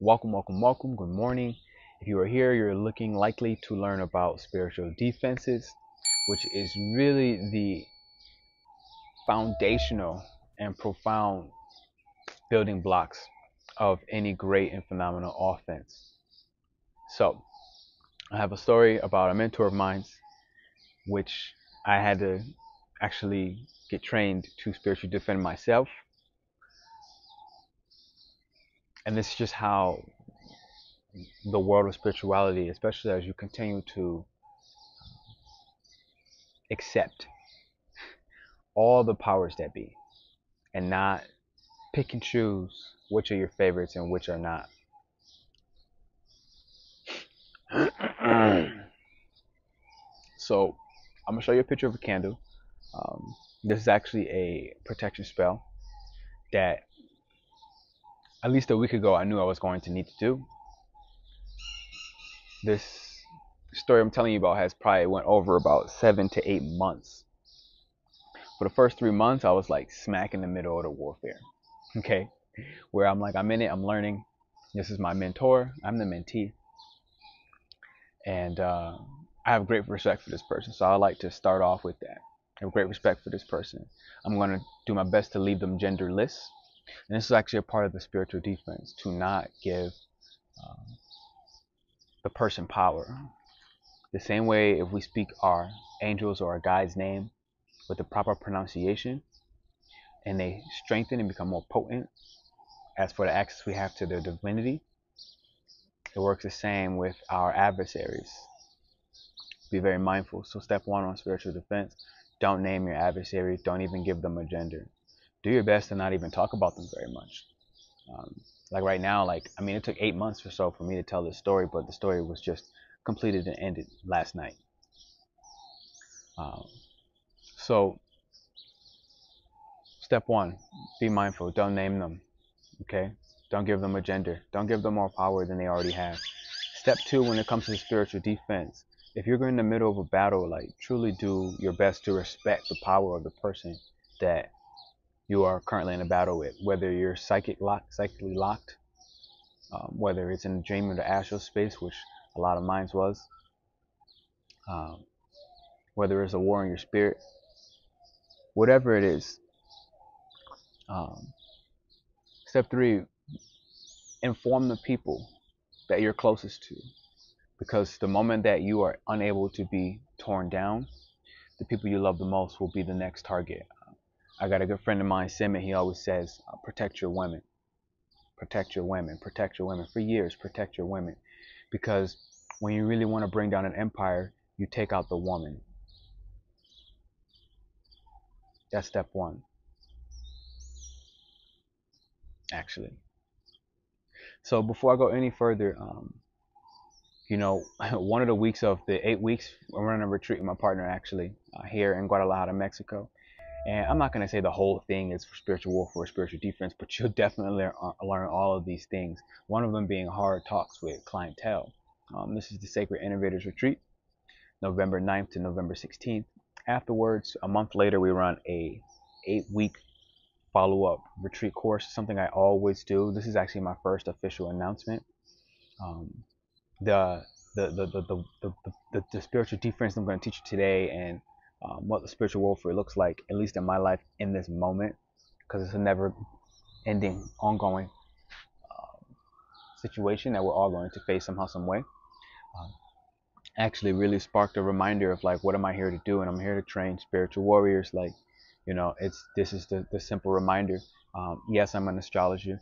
Welcome. Good morning. If you are here, you're looking likely to learn about spiritual defenses, which is really the foundational and profound building blocks of any great and phenomenal offense. So, I have a story about a mentor of mine, which I had to actually get trained to spiritually defend myself. And this is just how the world of spirituality, especially as you continue to accept all the powers that be and not pick and choose which are your favorites and which are not. So I'm gonna show you a picture of a candle. This is actually a protection spell that at least a week ago I knew I was going to need to do. This story I'm telling you about has probably went over about 7 to 8 months. For the first 3 months, I was like smack in the middle of the warfare. Okay, where I'm like, I'm in it, I'm learning. This is my mentor, I'm the mentee, and I have great respect for this person. So I like to start off with that. I have great respect for this person. I'm going to do my best to leave them genderless, and this is actually a part of the spiritual defense, to not give the person power. The same way, if we speak our angels or our guide's name with the proper pronunciation, and they strengthen and become more potent, as for the access we have to their divinity, it works the same with our adversaries. Be very mindful. So step 1 on spiritual defense, don't name your adversary, don't even give them a gender. Do your best to not even talk about them very much. Like right now, it took 8 months or so for me to tell this story, but the story was just completed and ended last night. So step 1, be mindful, don't name them. Okay, don't give them a gender, don't give them more power than they already have. Step 2, when it comes to spiritual defense, if you're in the middle of a battle, truly do your best to respect the power of the person that you are currently in a battle with, whether you're psychically locked, whether it's in the dream or the astral space, which a lot of mine was, whether it's a war in your spirit, whatever it is. Step 3, inform the people that you're closest to, because the moment that you are unable to be torn down, the people you love the most will be the next target. I got a good friend of mine, Simon. He always says, protect your women, protect your women, protect your women. For years, protect your women, because when you really want to bring down an empire, you take out the woman. That's step 1, actually. So before I go any further, one of the weeks of the 8 weeks, I'm running a retreat with my partner, actually, here in Guadalajar, Mexico. And I'm not going to say the whole thing is for spiritual warfare or spiritual defense, but you'll definitely learn all of these things. One of them being hard talks with clientele. This is the Sacred Innovators Retreat, November 9th to November 16th. Afterwards, a month later, we run a 8-week follow-up retreat course, something I always do. This is actually my first official announcement. The spiritual defense I'm going to teach you today, and what the spiritual warfare looks like, at least in my life in this moment, because it's a never-ending, ongoing situation that we're all going to face somehow, some way. Actually, really sparked a reminder of what am I here to do? And I'm here to train spiritual warriors. This is the simple reminder. Yes, I'm an astrologer.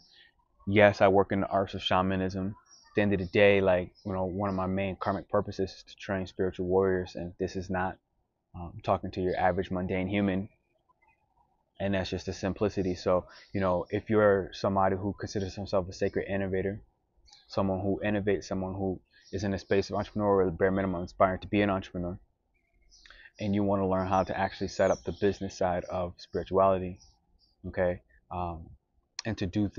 Yes, I work in the arts of shamanism. At the end of the day, one of my main karmic purposes is to train spiritual warriors, and this is not talking to your average mundane human, and that's just the simplicity. So, if you're somebody who considers himself a sacred innovator, someone who innovates, someone who is in a space of entrepreneur, or the bare minimum inspired to be an entrepreneur, and you want to learn how to actually set up the business side of spirituality, okay, and to do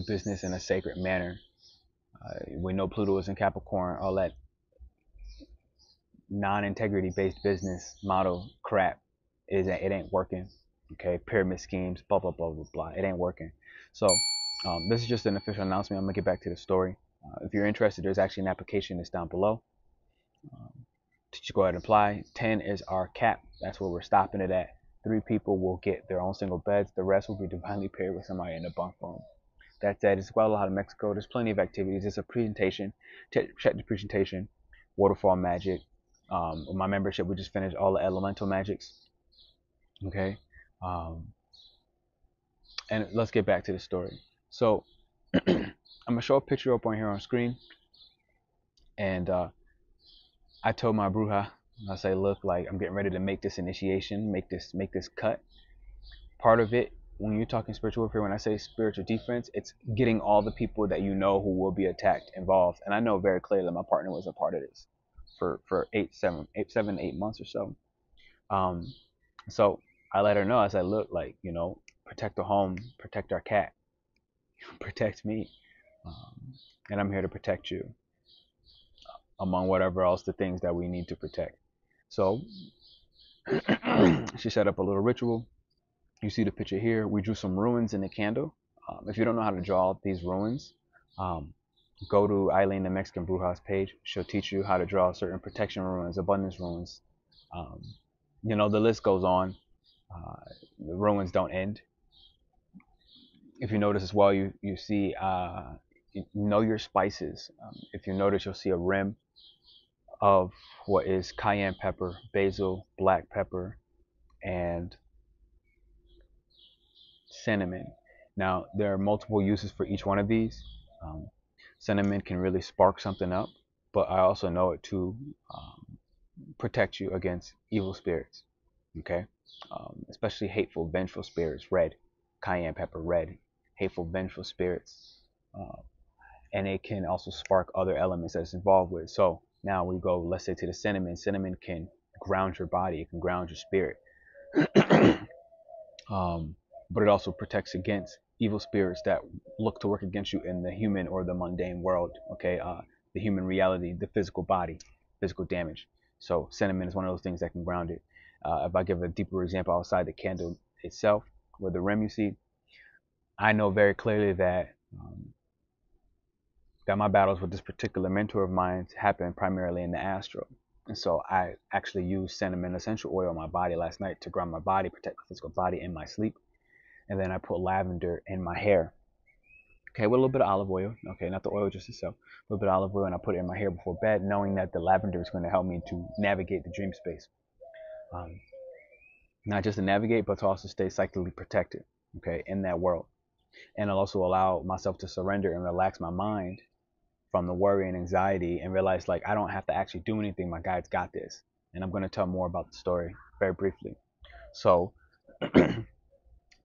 business in a sacred manner. We know Pluto is in Capricorn, all that non-integrity based business model crap, it ain't working. Okay, pyramid schemes, blah blah blah blah blah, it ain't working. So this is just an official announcement. I'm gonna get back to the story. If you're interested, there's actually an application that's down below. To go ahead and apply. 10 is our cap. That's where we're stopping it at. 3 people will get their own single beds. The rest will be divinely paired with somebody in a bunk room. That said, it's Guadalajar, Mexico. There's plenty of activities. It's a presentation. Check the presentation. Waterfall magic. My membership, we just finished all the elemental magics. Okay. And let's get back to the story. So I'm gonna show a picture up on here on screen. And I told my bruja, I say, look, like I'm getting ready to make this initiation, make this cut. Part of it, when you're talking spiritual warfare, when I say spiritual defense, it's getting all the people that you know who will be attacked involved. And I know very clearly that my partner was a part of this for 8 months or so. So I let her know. I said, look, like, you know, protect the home, protect our cat, protect me, and I'm here to protect you, among whatever else the things that we need to protect. So she set up a little ritual. You see the picture here. We drew some runes in the candle. If you don't know how to draw these runes, go to Eileen, the Mexican Bruja's page. She'll teach you how to draw certain protection runes, abundance runes. You know, the list goes on. The runes don't end. If you notice as well, you see, you know your spices. If you notice, you'll see a rim of what is cayenne pepper, basil, black pepper, and cinnamon. Now, there are multiple uses for each one of these. Cinnamon can really spark something up, but I also know it to protect you against evil spirits, okay? Especially hateful, vengeful spirits, red, cayenne pepper, red, hateful, vengeful spirits. And it can also spark other elements that's involved with. So now we go, let's say, to the cinnamon. Cinnamon can ground your body, it can ground your spirit. But it also protects against evil spirits that look to work against you in the human or the mundane world, okay? The human reality, the physical body, physical damage. So cinnamon is one of those things that can ground it. If I give a deeper example outside the candle itself, with the rim you see, I know very clearly that my battles with this particular mentor of mine happen primarily in the astral. And so I actually used cinnamon essential oil on my body last night to ground my body, protect the physical body in my sleep. And then I put lavender in my hair, okay, with a little bit of olive oil, okay, not the oil just itself, a little bit of olive oil, and I put it in my hair before bed, knowing that the lavender is going to help me to navigate the dream space. Not just to navigate, but to also stay psychically protected, okay, in that world. And I'll also allow myself to surrender and relax my mind from the worry and anxiety and realize, like, I don't have to actually do anything. My guides got this. And I'm going to tell more about the story very briefly. So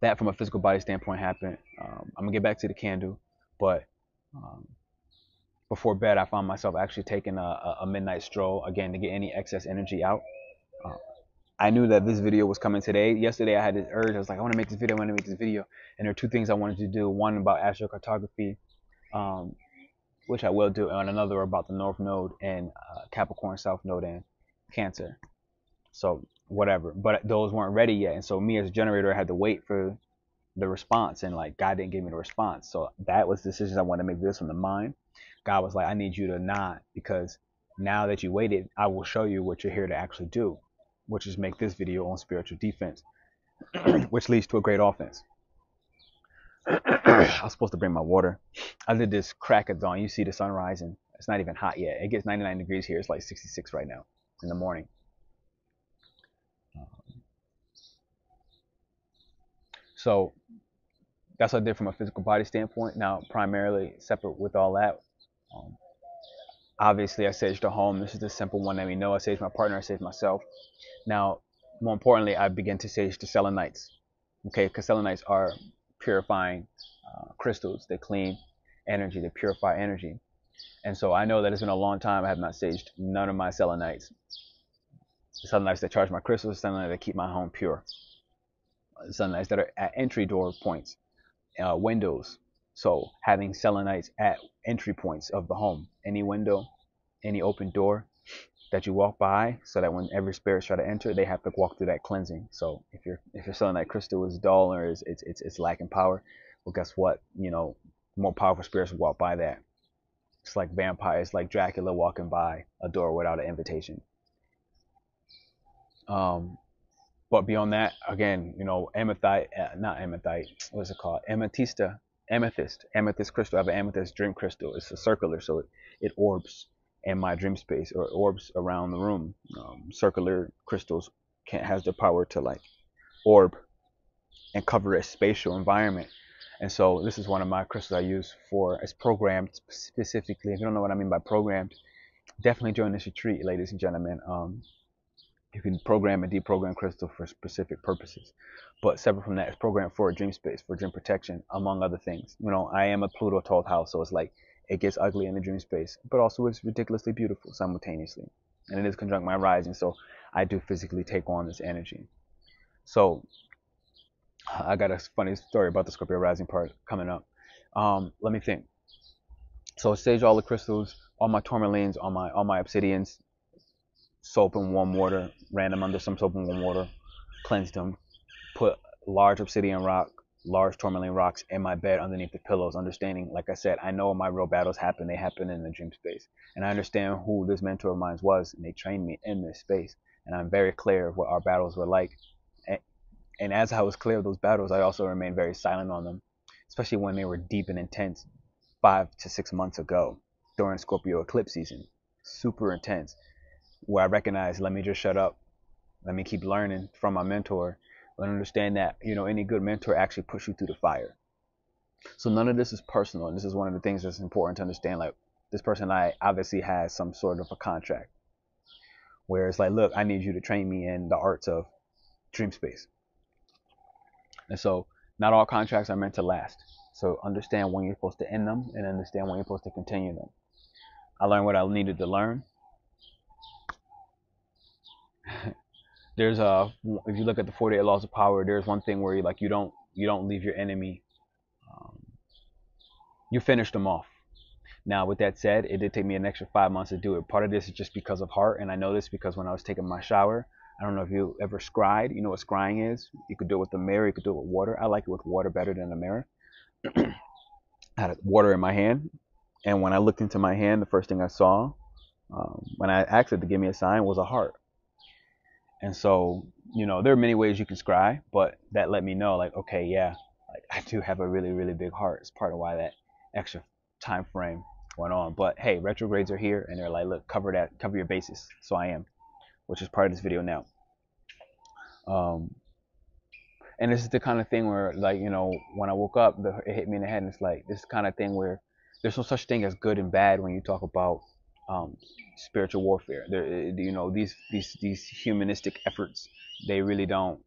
that, from a physical body standpoint, happened. I'm going to get back to the candle, but before bed, I found myself actually taking a midnight stroll, again, to get any excess energy out. I knew that this video was coming today. Yesterday, I had this urge. I was like, I want to make this video. And there are 2 things I wanted to do. One about astrocartography, which I will do, and another about the North Node and Capricorn South Node and Cancer. So whatever, but those weren't ready yet, and so me as a generator, I had to wait for the response, and like God didn't give me the response. So that was the decision. I wanted to make this from the mind. God was like, I need you to nod, because now that you waited, I will show you what you're here to actually do, which is make this video on spiritual defense, which leads to a great offense. I was supposed to bring my water. I did this crack at dawn. You see the sun rising. It's not even hot yet. It gets 99 degrees here. It's like 66 right now in the morning. So that's what I did from a physical body standpoint. Now, primarily separate with all that, obviously I saged the home. This is the simple one that we know. I saged my partner, I saged myself. Now, more importantly, I begin to sage the selenites. Okay, because selenites are purifying crystals. They clean energy, they purify energy. And so I know that it's been a long time I have not saged none of my selenites. The selenites that charge my crystals, the selenites that keep my home pure. The selenites that are at entry door points, windows. So having selenites at entry points of the home, any window, any open door that you walk by, so that when every spirit try to enter, they have to walk through that cleansing. So if your selenite crystal is dull or it's lacking power, well, guess what? You know, more powerful spirits will walk by that. It's like vampires, like Dracula walking by a door without an invitation. But beyond that, again, you know, amethyst, not amethyst, what's it called? Amethyst crystal. I have an amethyst dream crystal. It's a circular, so it orbs in my dream space, or orbs around the room. Circular crystals has the power to like orb and cover a spatial environment. And so this is one of my crystals I use for, it's programmed specifically. If you don't know what I mean by programmed, definitely join this retreat, ladies and gentlemen. You can program and deprogram crystal for specific purposes, but separate from that, it's programmed for a dream space, for dream protection, among other things. You know, I am a Pluto 12th house, so it's like it gets ugly in the dream space, but also it's ridiculously beautiful simultaneously, and it is conjunct my rising, so I do physically take on this energy. So I got a funny story about the Scorpio rising part coming up. Let me think. So I stage all the crystals, all my tourmalines, all my obsidians, soap and warm water, ran them under some soap and warm water, cleansed them, put large obsidian rock, large tourmaline rocks in my bed underneath the pillows, understanding, like I said, I know my real battles happen. They happen in the dream space. And I understand who this mentor of mine was, and they trained me in this space. And I'm very clear of what our battles were like. And as I was clear of those battles, I also remained very silent on them, especially when they were deep and intense 5 to 6 months ago during Scorpio eclipse season. Super intense, where I recognized, let me just shut up. Let me keep learning from my mentor, but understand that, you know, any good mentor actually push you through the fire. So none of this is personal, and this is one of the things that's important to understand. Like, this person I obviously has some sort of a contract where it's like, look, I need you to train me in the arts of dream space. And so not all contracts are meant to last. So understand when you're supposed to end them, and understand when you're supposed to continue them. I learned what I needed to learn. There's if you look at the 48 laws of power, there's one thing where you don't leave your enemy. You finish them off. Now, with that said, it did take me an extra 5 months to do it. Part of this is just because of heart, and I know this because when I was taking my shower, I don't know if you ever scryed. You know what scrying is? You could do it with a mirror, you could do it with water. I like it with water better than a mirror. I had water in my hand, and when I looked into my hand, the first thing I saw, when I asked it to give me a sign, was a heart. And so, you know, there are many ways you can scry, but that let me know, like, okay, yeah, like I do have a really, really big heart. It's part of why that extra time frame went on. But hey, retrogrades are here, and they're like, look, cover your bases. So I am, which is part of this video now. And this is the kind of thing where, like, you know, when I woke up, it hit me in the head, and it's like this kind of thing where there's no such thing as good and bad when you talk about spiritual warfare. You know, these humanistic efforts, they really don't,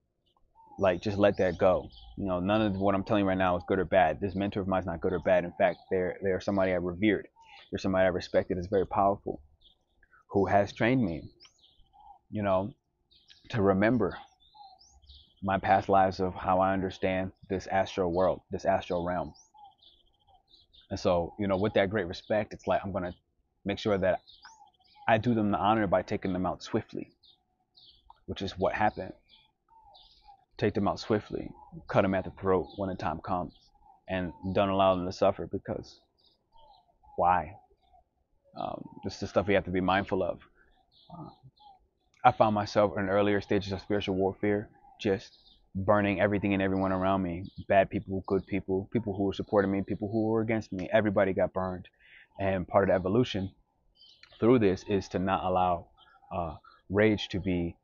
like, just let that go. You know, none of what I'm telling you right now is good or bad. This mentor of mine is not good or bad. In fact, they're somebody I revered. They're somebody I respected, is very powerful, who has trained me, you know, to remember my past lives of how I understand this astral world, this astral realm. And so, you know, with that great respect, it's like I'm going to make sure that I do them the honor by taking them out swiftly, which is what happened. Take them out swiftly, cut them at the throat when the time comes, and don't allow them to suffer, because why? This is the stuff we have to be mindful of. I found myself in earlier stages of spiritual warfare, just burning everything and everyone around me. Bad people, good people, people who were supporting me, people who were against me. Everybody got burned. And part of the evolution through this is to not allow rage to be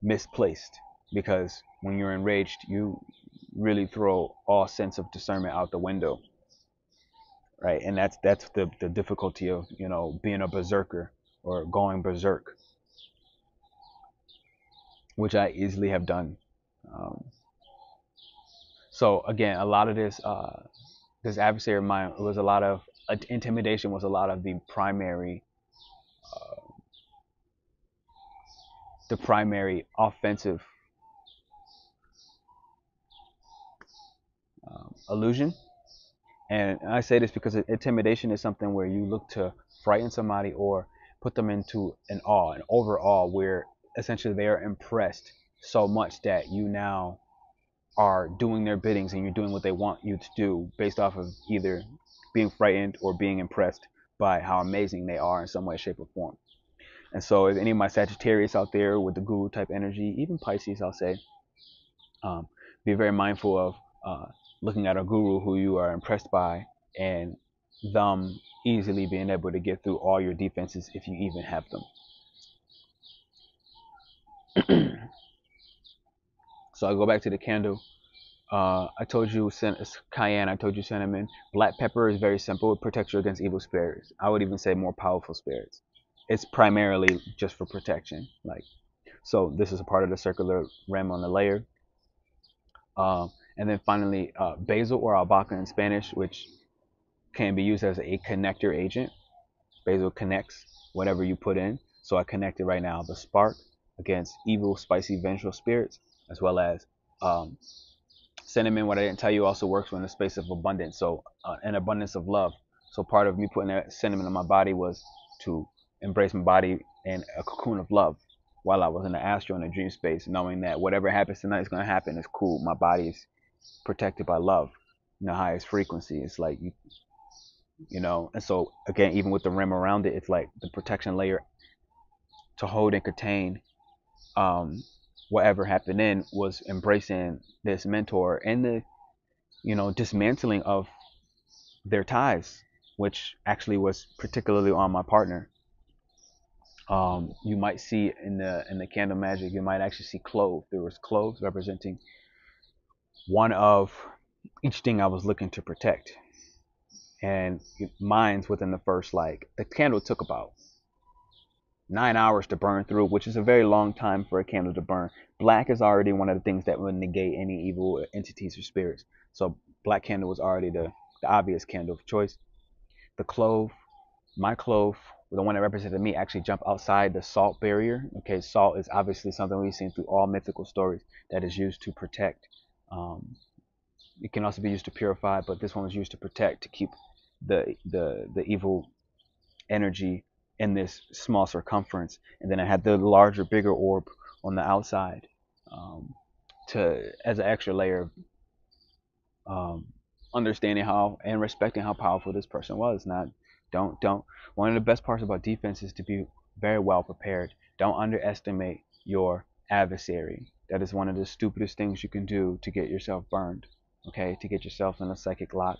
misplaced. Because when you're enraged, you really throw all sense of discernment out the window. Right? And that's the difficulty of, you know, being a berserker or going berserk, which I easily have done. So again, a lot of this adversary of mine, it was a lot of intimidation, was a lot of the primary offensive illusion. And I say this because intimidation is something where you look to frighten somebody or put them into an overawe, where essentially they are impressed so much that you now are doing their biddings, and you're doing what they want you to do based off of either being frightened or being impressed by how amazing they are in some way, shape, or form. And so if any of my Sagittarius out there with the guru type energy, even Pisces, I'll say, be very mindful of looking at a guru who you are impressed by and them easily being able to get through all your defenses if you even have them. So I go back to the candle. I told you cayenne, I told you cinnamon. Black pepper is very simple. It protects you against evil spirits. I would even say more powerful spirits. It's primarily just for protection. So this is a part of the circular rim on the layer. And then finally, basil or albahaca in Spanish, which can be used as a connector agent. Basil connects whatever you put in. So I connected right now the spark against evil, spicy, vengeful spirits, as well as cinnamon. What I didn't tell you also works in the space of abundance. So an abundance of love. So part of me putting that cinnamon in my body was to embrace my body in a cocoon of love while I was in the astral in the dream space, knowing that whatever happens tonight is going to happen. It's cool. My body is protected by love in the highest frequency. It's like you know, and so again, even with the rim around it, it's like the protection layer to hold and contain whatever happened in was embracing this mentor and the, you know, dismantling of their ties, which actually was particularly on my partner. You might see in the Candle Magick, you might actually see clove. There was cloves representing one of each thing I was looking to protect. And mine's within the first, like, the candle took about 9 hours to burn through, which is a very long time for a candle to burn. Black is already one of the things that would negate any evil entities or spirits. So black candle was already the obvious candle of choice. The clove, my clove, the one that represented me, actually jumped outside the salt barrier. Okay, salt is obviously something we've seen through all mythical stories that is used to protect. It can also be used to purify, but this one was used to protect, to keep the evil energy in this small circumference. And then I had the larger, bigger orb on the outside, to as an extra layer of understanding how and respecting how powerful this person was. Not don't one of the best parts about defense is to be very well prepared. Don't underestimate your adversary. That is one of the stupidest things you can do to get yourself burned. Okay, to get yourself in a psychic lock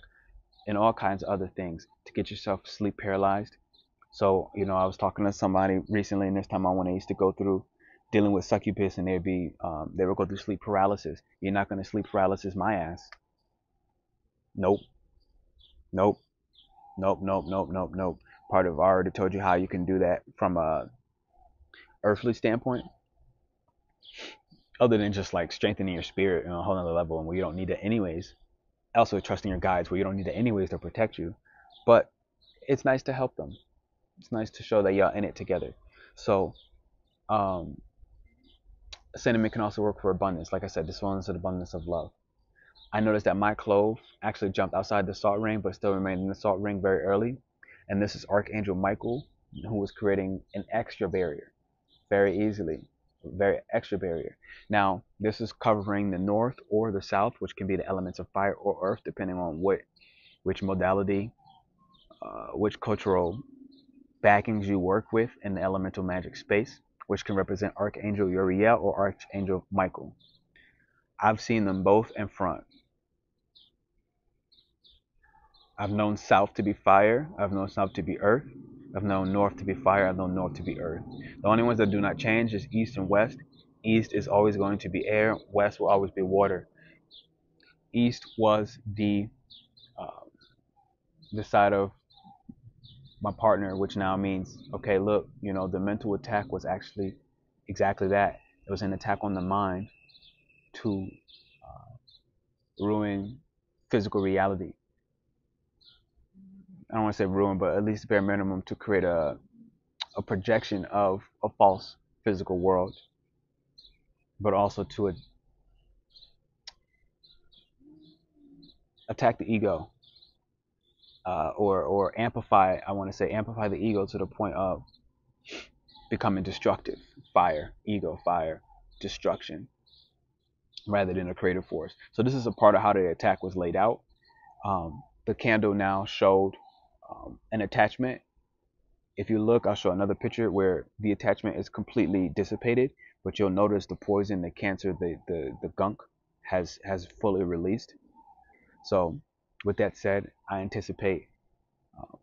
and all kinds of other things, to get yourself sleep paralyzed. So, you know, I was talking to somebody recently, and this time when I used to go through dealing with succubus, and they would go through sleep paralysis. You're not going to sleep paralysis my ass. Nope. Nope. Nope. Nope. Nope. Nope. Nope. I already told you how you can do that from a earthly standpoint, other than just like strengthening your spirit on a whole nother level, and where you don't need it anyways. Also trusting your guides, where you don't need it anyways to protect you. But it's nice to help them. It's nice to show that y'all in it together. So cinnamon can also work for abundance. Like I said, this one is an abundance of love. I noticed that my clove actually jumped outside the salt ring, but still remained in the salt ring very early. And this is Archangel Michael, who was creating an extra barrier very easily. Very extra barrier. Now, this is covering the north or the south, which can be the elements of fire or earth, depending on which modality, which cultural backings you work with in the elemental magic space, which can represent Archangel Uriel or Archangel Michael. I've seen them both in front. I've known south to be fire. I've known south to be earth. I've known north to be fire. I've known north to be earth. The only ones that do not change is east and west. East is always going to be air. West will always be water. East was the side of my partner, which now means, okay, look, you know, the mental attack was actually exactly that. It was an attack on the mind to ruin physical reality. I don't want to say ruin, but at least bare minimum to create a projection of a false physical world, but also to attack the ego, or amplify. I want to say amplify the ego to the point of becoming destructive. Fire, ego, fire, destruction, rather than a creative force. So this is a part of how the attack was laid out. the candle now showed an attachment. If you look, I'll show another picture where the attachment is completely dissipated, but you'll notice the poison, the cancer, the gunk has fully released. So with that said, I anticipate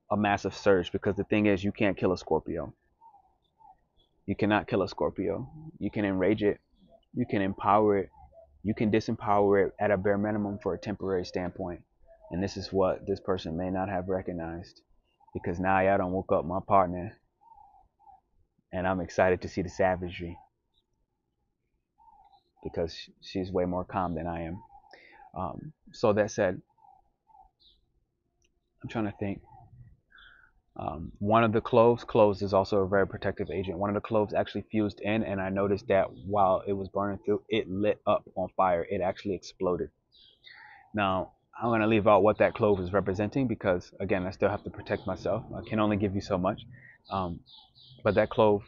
a massive surge, because the thing is, you can't kill a Scorpio. You cannot kill a Scorpio. You can enrage it, you can empower it, you can disempower it at a bare minimum for a temporary standpoint. And this is what this person may not have recognized, because now y'all done woke up my partner, and I'm excited to see the savagery, because she's way more calm than I am. So that said, I'm trying to think. One of the cloves is also a very protective agent. One of the cloves actually fused in, and I noticed that while it was burning through, it lit up on fire. It actually exploded. Now, I'm going to leave out what that clove is representing, because, again, I still have to protect myself. I can only give you so much. But that clove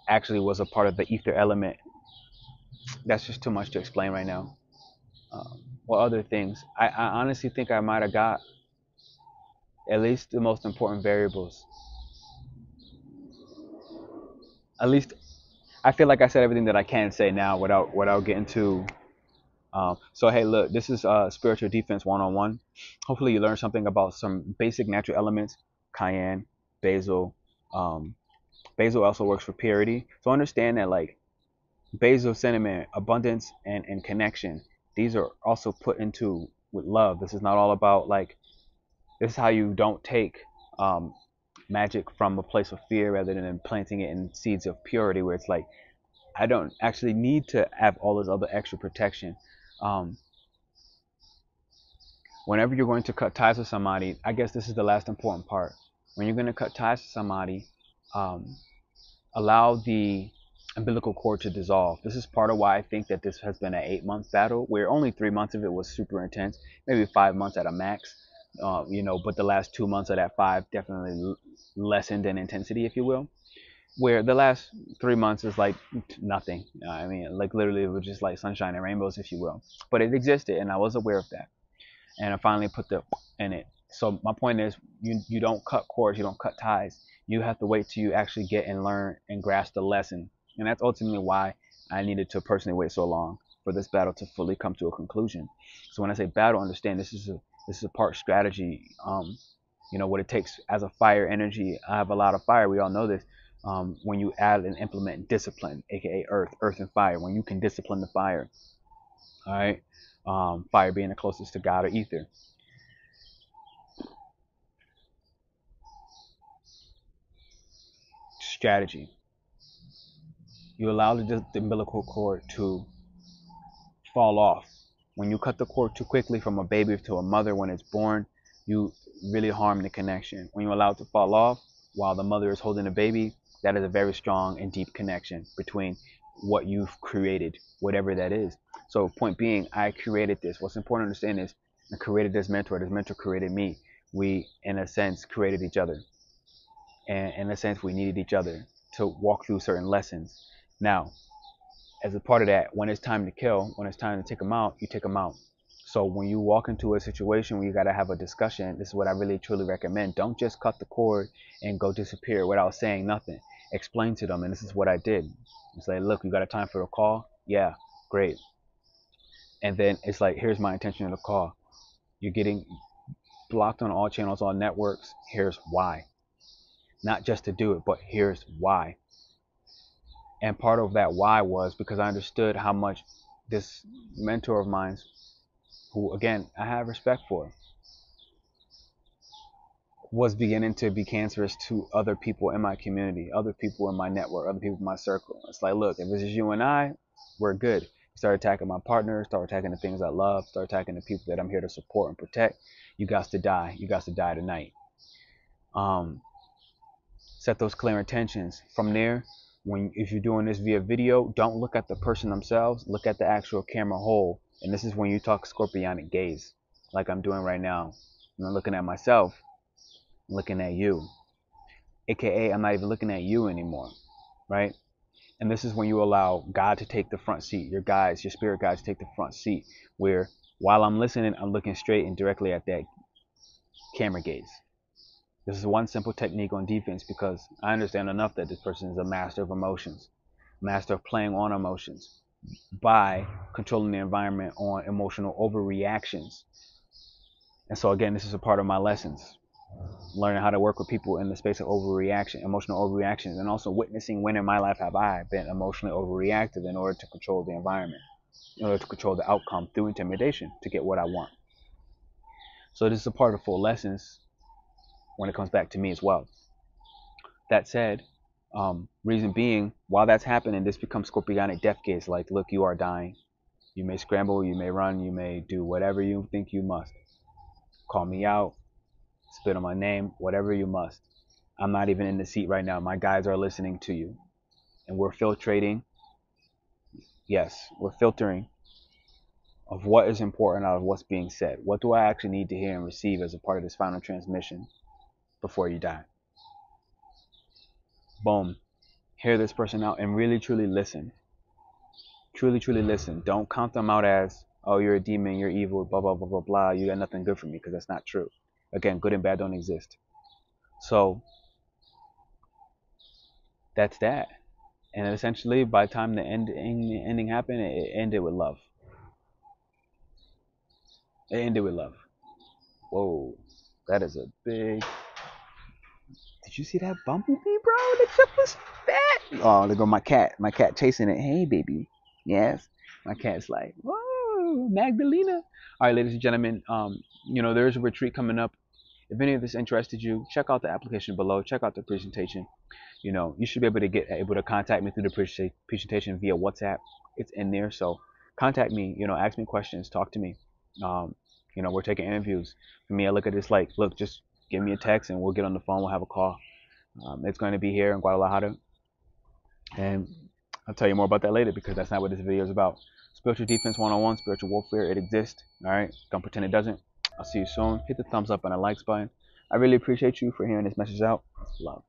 actually was a part of the ether element. That's just too much to explain right now. What other things? I honestly think I might have got at least the most important variables. At least I feel like I said everything that I can say now without getting too. So hey, look, this is Spiritual Defense 101. Hopefully you learned something about some basic natural elements: cayenne, basil. Basil also works for purity. So understand that, like, basil, cinnamon, abundance, and connection. These are also put into with love. This is not all about, like, this is how you don't take magic from a place of fear, rather than planting it in seeds of purity, where it's like, I don't actually need to have all this other extra protection. Whenever you're going to cut ties with somebody, I guess this is the last important part. When you're going to cut ties with somebody, allow the umbilical cord to dissolve. This is part of why I think that this has been an 8-month battle, where only 3 months of it was super intense, maybe 5 months at a max. But the last 2 months of that 5 definitely lessened in intensity, if you will. Where the last 3 months is like nothing. I mean, like, literally it was just like sunshine and rainbows, if you will. But it existed, and I was aware of that. And I finally put the in it. So my point is, you don't cut cords, you don't cut ties. You have to wait till you actually get and learn and grasp the lesson. And that's ultimately why I needed to personally wait so long for this battle to fully come to a conclusion. So when I say battle, understand this is a part strategy. What it takes as a fire energy. I have a lot of fire. We all know this. When you add and implement discipline, aka earth and fire, when you can discipline the fire, all right, fire being the closest to God or ether. Strategy. You allow the umbilical cord to fall off. When you cut the cord too quickly from a baby to a mother when it's born, you really harm the connection. When you allow it to fall off while the mother is holding the baby, that is a very strong and deep connection between what you've created, whatever that is. So point being, I created this. What's important to understand is, I created this mentor created me. We, in a sense, created each other. And in a sense, we needed each other to walk through certain lessons. Now, as a part of that, when it's time to kill, when it's time to take them out, you take them out. So when you walk into a situation where you got to have a discussion, this is what I really truly recommend. Don't just cut the cord and go disappear without saying nothing. Explain to them, and this is what I did. It's like, look, you got a time for a call? Yeah, great. And then it's like, here's my intention of the call. You're getting blocked on all channels, all networks. Here's why. Not just to do it, but here's why. And part of that why was because I understood how much this mentor of mine, who, again, I have respect for, was beginning to be cancerous to other people in my community, other people in my network, other people in my circle. It's like, look, if it's just you and I, we're good. Start attacking my partners, start attacking the things I love, start attacking the people that I'm here to support and protect. You got to die. You got to die tonight. Set those clear intentions. From there, if you're doing this via video, don't look at the person themselves. Look at the actual camera hole. And this is when you talk scorpionic gaze, like I'm doing right now. I'm not looking at myself. I'm looking at you. AKA, I'm not even looking at you anymore, right? And this is when you allow God to take the front seat, your guides, your spirit guides to take the front seat, where while I'm listening, I'm looking straight and directly at that camera gaze. This is one simple technique on defense because I understand enough that this person is a master of emotions, master of playing on emotions by controlling the environment on emotional overreactions. And so again, this is a part of my lessons, learning how to work with people in the space of overreaction, emotional overreactions, and also witnessing when in my life have I been emotionally overreactive in order to control the environment, in order to control the outcome through intimidation to get what I want. So this is a part of full lessons when it comes back to me as well. That said, reason being, while that's happening, this becomes scorpionic death gaze. Like, look, you are dying. You may scramble, you may run, you may do whatever you think you must. Call me out, spit on my name, whatever you must. I'm not even in the seat right now. My guys are listening to you. And we're filtrating. Yes, we're filtering of what is important out of what's being said. What do I actually need to hear and receive as a part of this final transmission before you die? Boom. Hear this person out and really, truly listen. Truly, truly listen. Don't count them out as, oh, you're a demon, you're evil, blah, blah, blah, blah, blah. You got nothing good for me, because that's not true. Again, good and bad don't exist. So that's that. And essentially, by the time the ending happened, it ended with love. It ended with love. Whoa, that is a big... Did you see that bumblebee, bro? The chip was fat. Oh, there go my cat. My cat chasing it. Hey, baby. Yes. My cat's like, whoa, Magdalena. All right, ladies and gentlemen, there is a retreat coming up. If any of this interested you, check out the application below. Check out the presentation. You should be able to contact me through the presentation via WhatsApp. It's in there. So contact me, ask me questions, talk to me. We're taking interviews. For me, I look at this like, look, just give me a text and we'll get on the phone. We'll have a call. It's going to be here in Guadalajar. And I'll tell you more about that later because that's not what this video is about. Spiritual defense 101, spiritual warfare, it exists. All right. Don't pretend it doesn't. I'll see you soon. Hit the thumbs up and a likes button. I really appreciate you for hearing this message out. Love.